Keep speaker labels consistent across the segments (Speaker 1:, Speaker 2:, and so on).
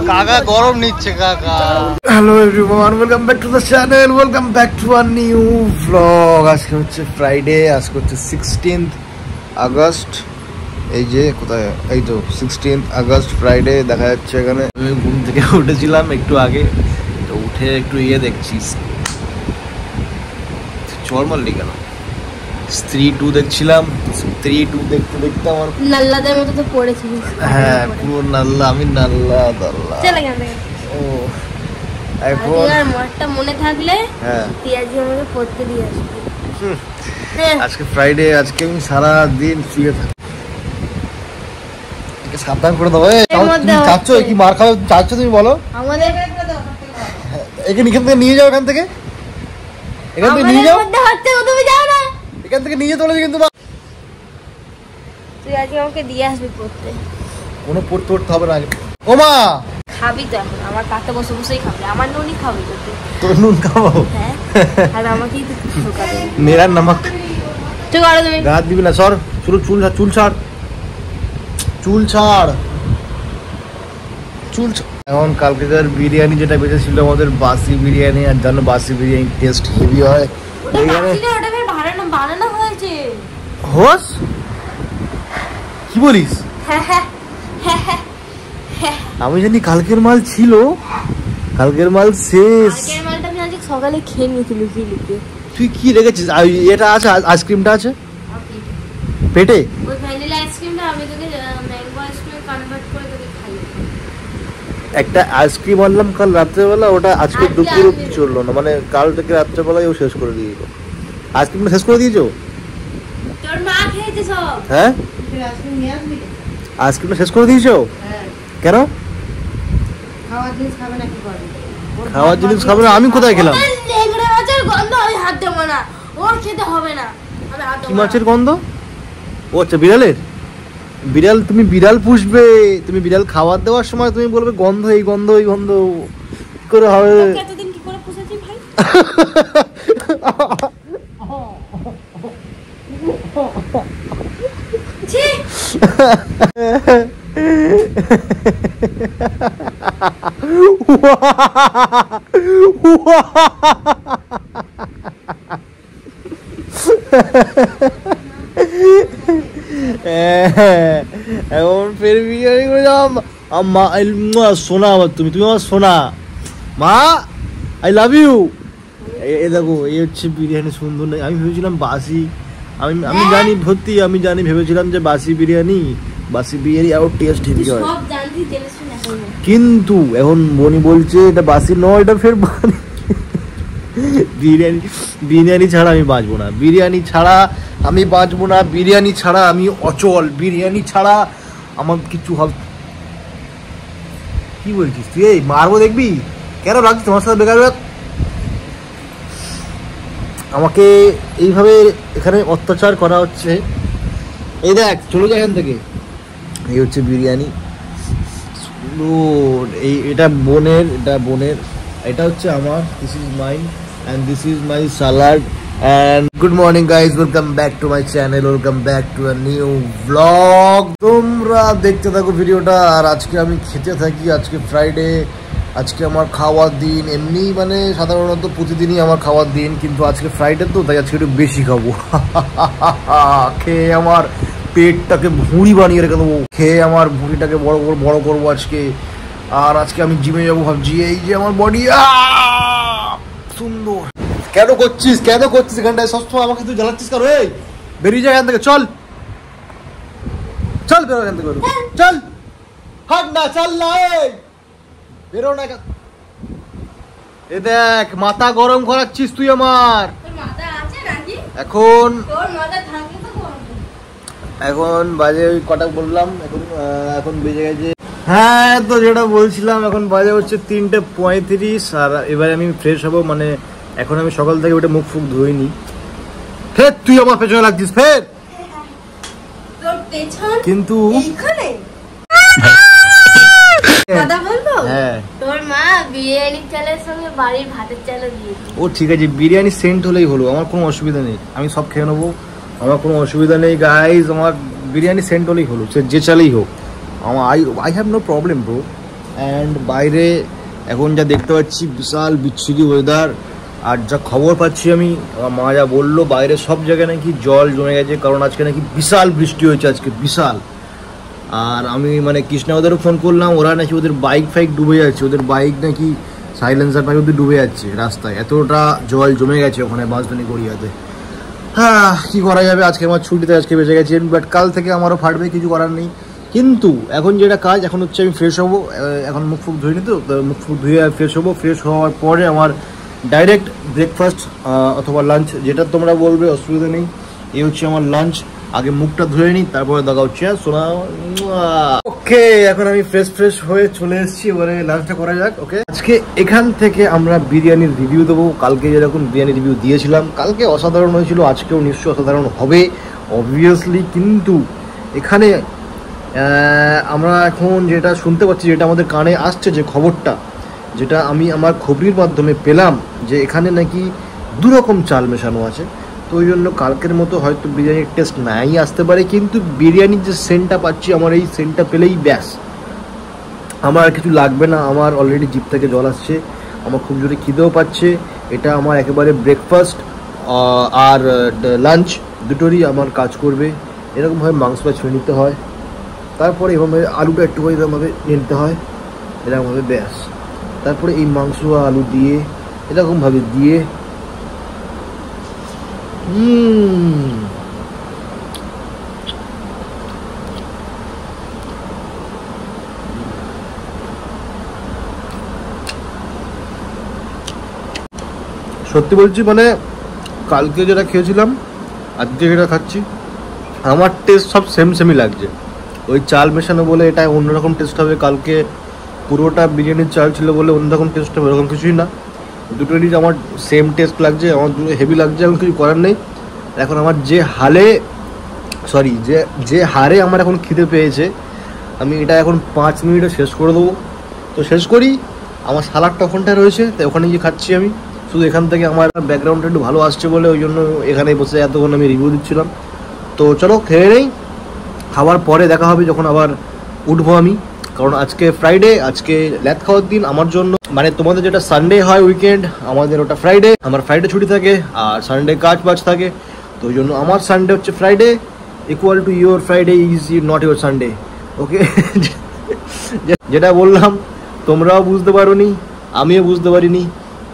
Speaker 1: কাকা গরম নিচ্ছে কাকা। Hello everyone, welcome back to the channel, welcome back to a new vlog. আজকে হচ্ছে ফ্রাইডে, আজকে হচ্ছে 16th আগস্ট। এই যে কোথায়, এই তো 16th আগস্ট ফ্রাইডে দেখা যাচ্ছে এখানে। আমি ঘুম থেকে উঠেছিলাম একটু আগে, তো উঠে একটু দেখছি চর মারলি কেন, স্ত্রী 2 দেখছিলাম। স্ত্রী 2 দেখতে দেখতে আমার
Speaker 2: নাল্লাদের মতো তো পড়েছিস।
Speaker 1: হ্যাঁ পুরো নাল্লা, আমি নাল্লা দাল্লা।
Speaker 2: চলে গেছে
Speaker 1: ও এখন
Speaker 2: আর মারটা মনে থাকলে
Speaker 1: হ্যাঁ
Speaker 2: তিয়াজি আমাকে পড়তে দিয়ে আসবে।
Speaker 1: আজকে ফ্রাইডে, আজকে আমি সারা দিন শুয়ে থাকি। সাবধান করে দেবো। চাচ্ছ কি মার খাওয়া চাচ্ছ তুমি বলো?
Speaker 2: আমাদের
Speaker 1: এখান থেকে নিয়ে যাও, এখান থেকে নিয়ে যাও,
Speaker 2: তুমি যাও না,
Speaker 1: এখান থেকে নিয়ে চলে কিন্তু
Speaker 2: তুই আজকে আমাকে দিয়ে আসবি পড়তে।
Speaker 1: কোনো পড়তে পড়তে হবে না। ও মা
Speaker 2: খাবি তো এখন, আমার কাছে বসে বসেই খাবি, আমার নুনই খাবি তো তুই।
Speaker 1: তোর নুন খাবো?
Speaker 2: হ্যাঁ, আর আমাকেই তো ঢোকাবি।
Speaker 1: মেরা নামক
Speaker 2: তুই করো, তুমি
Speaker 1: গাছ দিবি না। সর, চুল চুল চুল ছাড়, চুল ছাড়, চুল। এখন কালকেকার বিরিয়ানি যেটা বেঁচেছিল আমাদের, বাসি বিরিয়ানি, আর জানো বাসি বিরিয়ানি টেস্ট হেভি হয়।
Speaker 2: বানানো হয়েছে
Speaker 1: হোস কি বলিস? আমি জানি কালকের মাল ছিল, কালকের মাল শেষ।
Speaker 2: কালকের মালটা আমি আজকে সকালে খেয়ে নিয়েছিলি কি লিখে।
Speaker 1: তুই কি রেখেছিস? এটা আছে, আইসক্রিমটা আছে পেটে।
Speaker 2: ওই ভ্যানিলা আইসক্রিমটা আমি তোকে ম্যাঙ্গো আইসক্রিমে কনভার্ট করে তোকে খাইয়ে।
Speaker 1: একটা আইসক্রিম আনলাম কাল রাত্রেবেলা, ওটা আজকে দুপুর অব্দি চললো না, মানে কাল থেকে রাত্রেবেলায় ও শেষ করে দিয়েছিল। আইসক্রিমটা শেষ করে দিয়েছো?
Speaker 2: তোর মা খেয়েছে সব।
Speaker 1: হ্যাঁ আইসক্রিমটা শেষ করে দিয়েছো? কেন?
Speaker 2: খাওয়ার জিনিস খাবে না কি করবে?
Speaker 1: খাওয়ার জিনিস খাবে না? আমি কোথায় খেলাম?
Speaker 2: লেংড়া মাছের গন্ধ, আমি হাত দেবো না, ওর খেতে হবে না, আমি হাত দেবো না।
Speaker 1: কি মাছের গন্ধ? ও আচ্ছা, বিড়ালের। বিড়াল, তুমি বিড়াল পুষবে, তুমি বিড়াল খাবার দেওয়ার সময় তুমি বলবে গন্ধ, এই গন্ধ, এই গন্ধ কি করে হবে?
Speaker 2: এতদিন কি করে পুষেছি ভাই? ছি
Speaker 1: এখন ফের বিরিয়ানি করে যাও। মা সোনা, আমার তুমি আমার সোনা মা, আই লাভ ইউ। এই দেখো, এই হচ্ছে বিরিয়ানি। সুন্দর নেই? আমি ভেবেছিলাম বাসি, আমি জানি ভর্তি, আমি জানি, ভেবেছিলাম যে বাসি বিরিয়ানি আরো টেস্ট হেভি হয়, কিন্তু এখন বনি বলছে এটা বাসি নয়, এটা ফের বিরিয়ানি ছাড়া আমি বাঁচবো না, বিরিয়ানি ছাড়া আমি বাঁচবো না, বিরিয়ানি ছাড়া আমি অচল, বিরিয়ানি ছাড়া আমার কিছু হবে। কি বলছিস তুই? এই মারবো দেখবি? কেন রাখছিস তোমার সাথে বেকার? আমাকে এইভাবে এখানে অত্যাচার করা হচ্ছে। এই দেখ, চলে যায় এখান থেকে। এই হচ্ছে বিরিয়ানি, এটা বোনের, এটা হচ্ছে আমার। This is mine and this is my salad. And good morning guys, welcome back to my channel, welcome back to a new blog. তোমরা দেখতে থাকো ভিডিওটা, আর আজকে আমি খেতে থাকি। আজকে ফ্রাইডে, আজকে আমার খাওয়ার দিন। এমনি মানে সাধারণত প্রতিদিনই আমার খাওয়ার দিন, কিন্তু আজকে ফ্রাইডে তো, তাই আজকে একটু বেশি খাবো। খেয়ে আমার পেটটাকে ভুঁড়ি বানিয়ে রেখে দেবো, খেয়ে আমার ভুঁড়িটাকে বড় করবো আজকে। আর আজকে আমি জিমে যাবো ভাবছি। এই যে আমার বডি সুন্দর। কেন করছিস এখানটায় সবসময় আমাকে তুই জ্বালাচ্ছিস? কারো এই বেরিয়ে যায় এখান থেকে, চল বেরো এখান থেকে, চল হাট না, চল না, এই বেরো না। এ দেখ, মাথা গরম করাচ্ছিস তুই আমার। এখন বাজে ওই কটা বললাম, এখন বেজে গেছে। হ্যাঁ তো যেটা বলছিলাম, এখন বাজে হচ্ছে 3:35। আর এবারে আমি ফ্রেশ হবো, মানে এখন আমি সকাল থেকে উঠে মুখ ফুক ধুইনি। ফের তুই আমার পেছনে লাগছিস ফের, কিন্তু ও ঠিক আছে, বিরিয়ানি সেন্ট হলেই হলো, আমার কোনো অসুবিধা নেই, আমি সব খেয়ে নেবো, আমার কোনো অসুবিধা নেই গাইজ। আমার বিরিয়ানি সেন্ট হলেই হলো, সে যে চালেই হোক, আমার I have no problem bro. And বাইরে এখন যা দেখতে পাচ্ছি বিশাল বিচ্ছিরি ওয়েদার, আর যা খবর পাচ্ছি আমি, আমার মা যা বললো বাইরে সব জায়গায় নাকি জল জমে গেছে, কারণ আজকে নাকি বিশাল বৃষ্টি হয়েছে আজকে, বিশাল। আর আমি মানে কৃষ্ণা ওদেরও ফোন করলাম, ওরা নাকি ওদের বাইক ফাইক ডুবে যাচ্ছে, ওদের বাইক নাকি সাইলেন্সার পাইপ অব্দি ডুবে যাচ্ছে রাস্তায়, এতটা জল জমে গেছে ওখানে বাঁশধানি গড়িয়াতে। হ্যাঁ কী করা যাবে, আজকে আমার ছুটিতে আজকে বেঁচে গেছি, বাট কাল থেকে আমারও ফাটবে, কিছু করার নেই। কিন্তু এখন যেটা কাজ, এখন হচ্ছে আমি ফ্রেশ হবো, এখন মুখ ফুক ধুইনি তো, মুখ ফুক ধুয়ে ফ্রেশ হবো, ফ্রেশ হওয়ার পরে আমার ডাইরেক্ট ব্রেকফাস্ট অথবা লাঞ্চ, যেটা তোমরা বলবে অসুবিধা নেই। এই হচ্ছে আমার লাঞ্চ, আগে মুখটা ধুয়ে নিই, তারপরে দেখা হচ্ছে শোনা। ওকে, এখন আমি ফ্রেশ হয়ে চলে এসেছি, এবারে লাঞ্চটা করা যাক। ওকে, আজকে এখান থেকে আমরা বিরিয়ানির রিভিউ দেবো। কালকে যেরকম বিরিয়ানি রিভিউ দিয়েছিলাম, কালকে অসাধারণ হয়েছিল, আজকেও নিশ্চয়ই অসাধারণ হবে অবভিয়াসলি। কিন্তু এখানে আমরা এখন যেটা শুনতে পাচ্ছি, যেটা আমাদের কানে আসছে, যে খবরটা, যেটা আমি আমার খবরের মাধ্যমে পেলাম, যে এখানে নাকি দুরকম চাল মেশানো আছে। তো ওই জন্য কালকের মতো হয়তো বিরিয়ানির টেস্ট নাই আসতে পারে, কিন্তু বিরিয়ানির যে সেন্টটা পাচ্ছি, আমার এই সেন্টটা পেলেই ব্যাস, আমার আর কিছু লাগবে না। আমার অলরেডি জিভ থেকে জল আসছে, আমার খুব জোরে খিদেও পাচ্ছে। এটা আমার একেবারে ব্রেকফাস্ট আর লাঞ্চ দুটোরই আমার কাজ করবে। এরকমভাবে মাংসটা ছুঁয়ে নিতে হয়, তারপরে এরকমভাবে আলুটা একটু করে এরকমভাবে নিতে হয়, এরকমভাবে ব্যাস। তারপরে এই মাংস আলু দিয়ে এরকমভাবে দিয়ে সত্যি বলছি, মানে কালকে যেটা খেয়েছিলাম আজকে যেটা খাচ্ছি, আমার টেস্ট সব সেমই লাগছে। ওই চাল মেশানো বলে এটা অন্যরকম টেস্ট হবে, কালকে পুরোটা বিরিয়ানির চাল ছিল বলে অন্যরকম টেস্ট হবে, এরকম কিছুই না। দুটোরই আমার সেম টেস্ট লাগছে, আমার দুটো হেভি লাগছে, এখন কিছু করার নেই। এখন আমার যে হারে আমার এখন খিদে পেয়েছে, আমি এটা এখন 5 মিনিটে শেষ করে দেবো। তো শেষ করি, আমার সালাডটা ওখানটায় রয়েছে, তাই ওখানে গিয়ে খাচ্ছি আমি। শুধু এখান থেকে আমার ব্যাকগ্রাউন্ডটা একটু ভালো আসছে বলে ওই জন্য এখানেই বসে এতক্ষণ আমি রিভিউ দিচ্ছিলাম। তো চলো খেয়ে নেই, খাওয়ার পরে দেখা হবে যখন আবার উঠবো আমি, কারণ আজকে ফ্রাইডে, আজকে ল্যাদ খাওয়ার দিন আমার জন্য। মানে তোমাদের যেটা সানডে হয় উইকেন্ড, আমাদের ওটা ফ্রাইডে। আমার ফ্রাইডে ছুটি থাকে আর সানডে কাজ বাজ থাকে, তো ওই জন্য আমার সানডে হচ্ছে Friday, equal to your Friday is not your Sunday. Okay, যেটা বললাম তোমরাও বুঝতে পারোনি, আমিও বুঝতে পারিনি,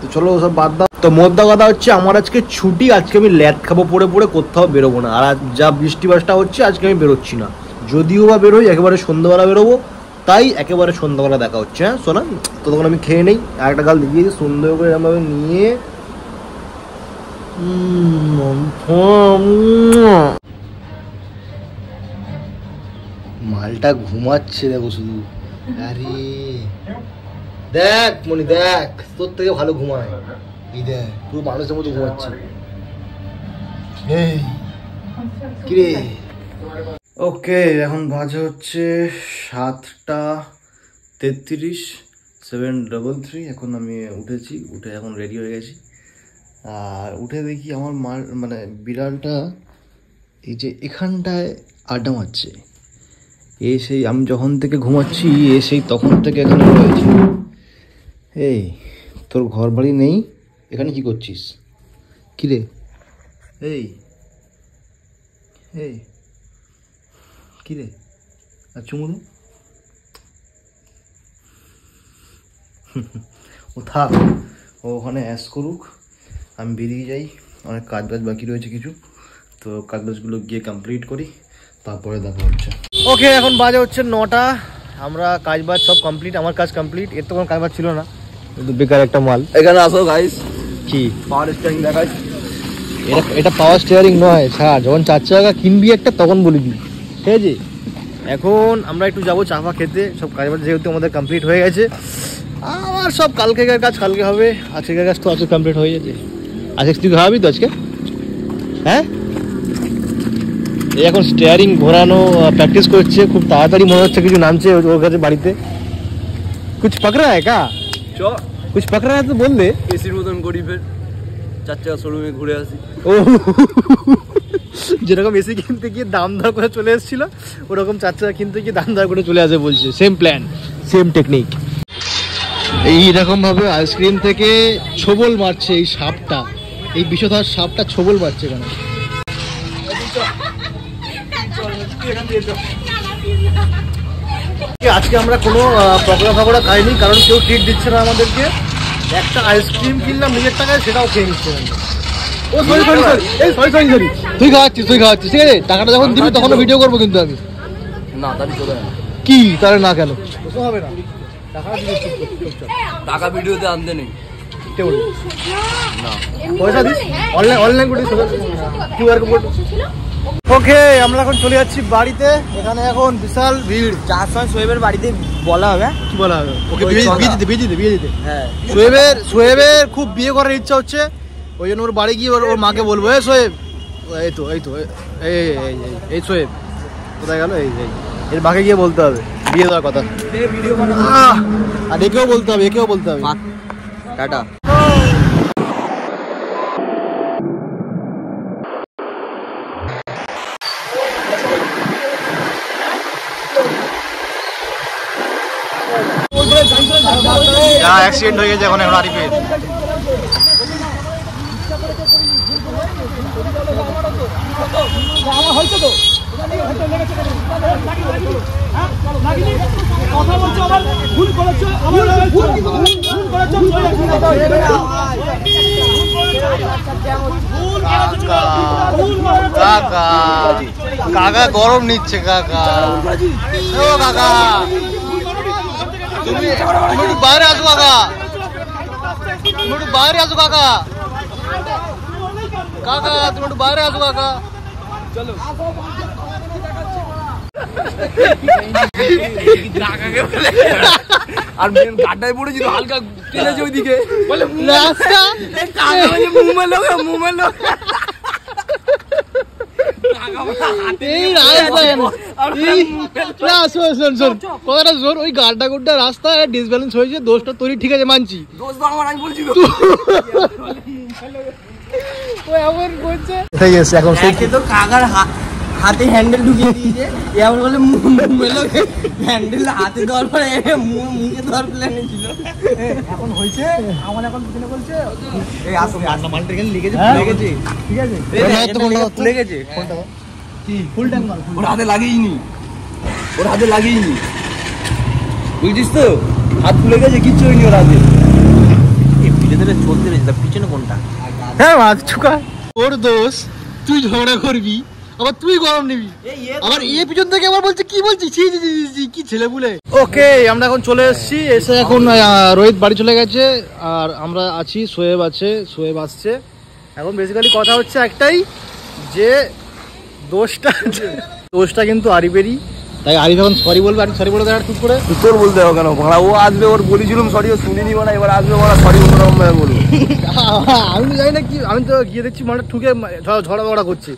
Speaker 1: তো চলো ওসব বাদ দাও। তো মোদ্দা কথা হচ্ছে, আমার আজকে ছুটি, আজকে আমি ল্যাদ খাবো পড়ে কোথাও বেরোবো না। আর যা বৃষ্টি বাসটা হচ্ছে, আজকে আমি বেরোচ্ছি না, যদিও বা বেরোই একেবারে সন্ধ্যাবেলা বেরোবো, তাই একেবারে সন্ধ্যাবেলা দেখা হচ্ছে। হ্যাঁ শোনা, তো তখন আমি খেয়ে নেই, আর একটা গাল দেখিয়েছি সুন্দর করে এরকমভাবে নিয়ে। মালটা ঘুমাচ্ছে, দেখো শুধু। আরে দেখ মনি, দেখ তোর থেকে ভালো ঘুমায়, এই দেখ পুরো মানুষের মতো ঘুমাচ্ছে। কিরে, ওকে, এখন বাজে হচ্ছে 7:33, 7:33। এখন আমি উঠেছি, উঠে এখন রেডি হয়ে গেছি। আর উঠে দেখি আমার মানে বিড়ালটা এই যে এখানটায় আড্ডা মারছে। সেই আমি যখন থেকে ঘুমাচ্ছি, সেই তখন থেকে এখানে রয়েছে। এই তোর ঘর বাড়ি নেই, এখানে কি করছিস? কিরে, এই এই কিরে, আর চুমুরু, ও থাক, ও ওখানে অ্যাশ করুক, আমি বেরিয়ে যাই। অনেক কাজ বাজ বাকি রয়েছে কিছু, তো কাজ বাজগুলো গিয়ে কমপ্লিট করি, তারপরে দেখা হচ্ছে। ওকে, এখন বাজে হচ্ছে 9টা, আমরা কাজ বাজ সব কমপ্লিট, আমার কাজ কমপ্লিট। এর তো কোনো কাজ বাজ ছিল না, কিন্তু বেকার একটা মাল।
Speaker 3: এখানে আসো গাইস,
Speaker 1: কি
Speaker 3: পাওয়ার স্টিয়ারিং দেখাই।
Speaker 1: এটা পাওয়ার স্টিয়ারিং নয়, ছাড়, যখন 4 চাকা কিনবি একটা তখন বলে দিই, ঠিক আছে? এখন আমরা একটু যাবো চা ফা খেতে, সব কাজ বাজ যেহেতু আমাদের কমপ্লিট হয়ে গেছে। আমার সব কালকেকার কাজ কালকে হবে, আজকের কাজ তো আজকে কমপ্লিট হয়ে গেছে। আজকে তুই খাওয়াবি তো আজকে? হ্যাঁ, এই এখন স্টিয়ারিং ঘোরানো প্র্যাকটিস করছে, খুব তাড়াতাড়ি মনে হচ্ছে কিছু নামছে ওর কাছে বাড়িতে। কুছ পাকড়া হ্যায় কা?
Speaker 3: চ,
Speaker 1: কুছ পাকড়া হ্যায় তো বললে।
Speaker 3: এসির মতন করি, ফের 4 চাকা শোরুমে ঘুরে আসি।
Speaker 1: ও যেরকম এসি কিনতে গিয়ে দাম দর করে চলে এসেছিল ওরকম চারচাকা কিনতে গিয়ে দাম দর করে চলে আসে বলছে। Same plan, same technique. এইরকম ভাবে আইসক্রিম থেকে ছোবল মারছে এই সাপটা, এই বিষধর সাপটা ছোবল মারছে কেন? আজকে আমরা কোনো পকোড়া ফকোড়া খাইনি, কারণ কেউ ট্রিট দিচ্ছে না আমাদেরকে। একটা আইসক্রিম কিনলাম নিজের টাকায়, সেটাও খেয়ে নিচ্ছে। ও সরি সরি সরি, এই সরি সরি সরি, তুই খাওয়াচ্ছিস ঠিক আছে? টাকাটা যখন দিবি তখন ভিডিও করবো কিন্তু আমি।
Speaker 3: না তাহলে চলে না।
Speaker 1: কি তাহলে না কেন? হবে না,
Speaker 3: টাকা ভিডিওতে আনতে নেই।
Speaker 1: পয়সা দিস, অনলাইন করে দিস, কিউআর কোড। ওকে, আমরা এখন চলে যাচ্ছি বাড়িতে। এখানে এখন বিশাল ভিড়।
Speaker 4: যার সময় সোহেবের বাড়িতে বলা হবে।
Speaker 1: কি বলা হবে? ওকে বিয়ে দিতে।
Speaker 4: হ্যাঁ,
Speaker 1: সোহেবের খুব বিয়ে করার ইচ্ছা হচ্ছে, ওই জন্য ওর বাড়ি গিয়ে ওর মাকে বলবো, এই সোহেব, এই সোহেব কোথায় গেল? এর মাকে গিয়ে বলতে হবে বিয়ে দেওয়ার কথা। আর একেও বলতে হবে,
Speaker 4: টাটা।
Speaker 1: অ্যাক্সিডেন্ট হয়ে গেছে এখন আরিফের। কাকা গরম নিচ্ছে কাকা। ও কাকা তুমি একটু বাইরে আসো কাকা, তুমি একটু বাইরে আসো কাকা, তুমি একটু বাইরে আসো কাকা। চলো
Speaker 3: আর গাড্ডায় পড়েছিল, হালকা কেটেছে ওইদিকে, বলে
Speaker 1: ওই গাড্ডা গুড্ডা রাস্তা ডিসব্যালেন্স হয়েছে, দোষটা তোরই, ঠিক আছে মানছি। এখন
Speaker 4: কাকার হাতে হ্যান্ডেল ঢুকিয়ে দিয়েছে, এমন বলে হ্যান্ডেল হাতে দেওয়ার পরে মুখে দেওয়ার প্ল্যানে ছিল। এখন হয়েছে আমার, এখন পিছনে বলছে এই আসো মালটা এখানে লিখেছে, লেগেছে, ঠিক আছে, খুলে গেছে। কি ফুল ট্যাঙ্ক মাল?
Speaker 3: ওর হাতে লাগিয়েনি, বুঝছিস তো? হাত খুলে গেছে, কিচ্ছু হয়নি ওর হাতে।
Speaker 4: চলতে রয়েছে, পিছনে কোনটা?
Speaker 1: হ্যাঁ চুকা, ওর দোষ, তুই ঝগড়া করবি আবার তুই গরম নিবি, আবার এ পিছন থেকে আবার বলছে কি বলছিস, কি ছেলে বলে। ওকে, আমরা এখন চলে এসেছি, এসে এখন রোহিত বাড়ি চলে গেছে, আর আমরা আছি, সোহেব আসছে। এখন বেসিক্যালি কথা হচ্ছে একটাই, যে দোষটা কিন্তু আরিফেরই, তাই আরিফ এখন সরি বলবে। আর সরি বলে দেয় ঠিক করে,
Speaker 3: তোর বলতে হবে কেন? ভাড়া ও আসবে, ওর বলেছিলাম সরি, ও শুনিনি, মানে এবার আসবে বলা সরি অন্যরকম ভাবে বলবো।
Speaker 1: আমি তো জানি না কি, আমি তো গিয়ে দেখছি মানে ঠুকে ঝড়া করছে,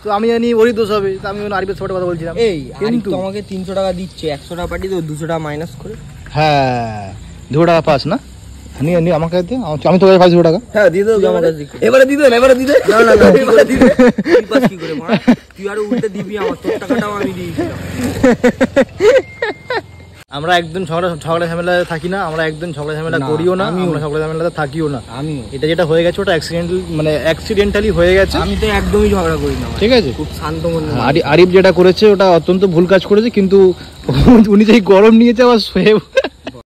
Speaker 1: তো আমি জানি ওরই দোষ হবে, তো আমি আরিফের সাথে কথা বলছিলাম।
Speaker 4: এই কিন্তু আমাকে 300 টাকা দিচ্ছে, 100 টাকা পাঠিয়ে দেবো, 200 টাকা মাইনাস করে।
Speaker 1: হ্যাঁ 200 টাকা পাস না? নিয়ে আমাকে দে, আমি তোর কাছে পাই 200 টাকা।
Speaker 3: হ্যাঁ দিয়ে দেবো, এবারে দিতে
Speaker 4: না এবারে দিতে কি করে মা, তুই আরো উল্টে দিবি, আমার তোর টাকাটাও আমি দিয়েছিলাম।
Speaker 1: আমরা একদম ঝগড়া ঝামেলা থাকি না, আমরা একদম ঝগড়া ঝামেলা করিও না, আমরা ঝগড়া ঝামেলাতে থাকিও না। এটা যেটা হয়ে গেছে ওটা অ্যাক্সিডেন্টালি হয়ে গেছে।
Speaker 4: আমি তো একদমই ঝগড়া করি না,
Speaker 1: ঠিক আছে,
Speaker 4: খুব শান্ত মনে।
Speaker 1: আরিফ যেটা করেছে ওটা অত্যন্ত ভুল কাজ করেছে, কিন্তু উনি যেই গরম নিয়েছে আবার সোহেব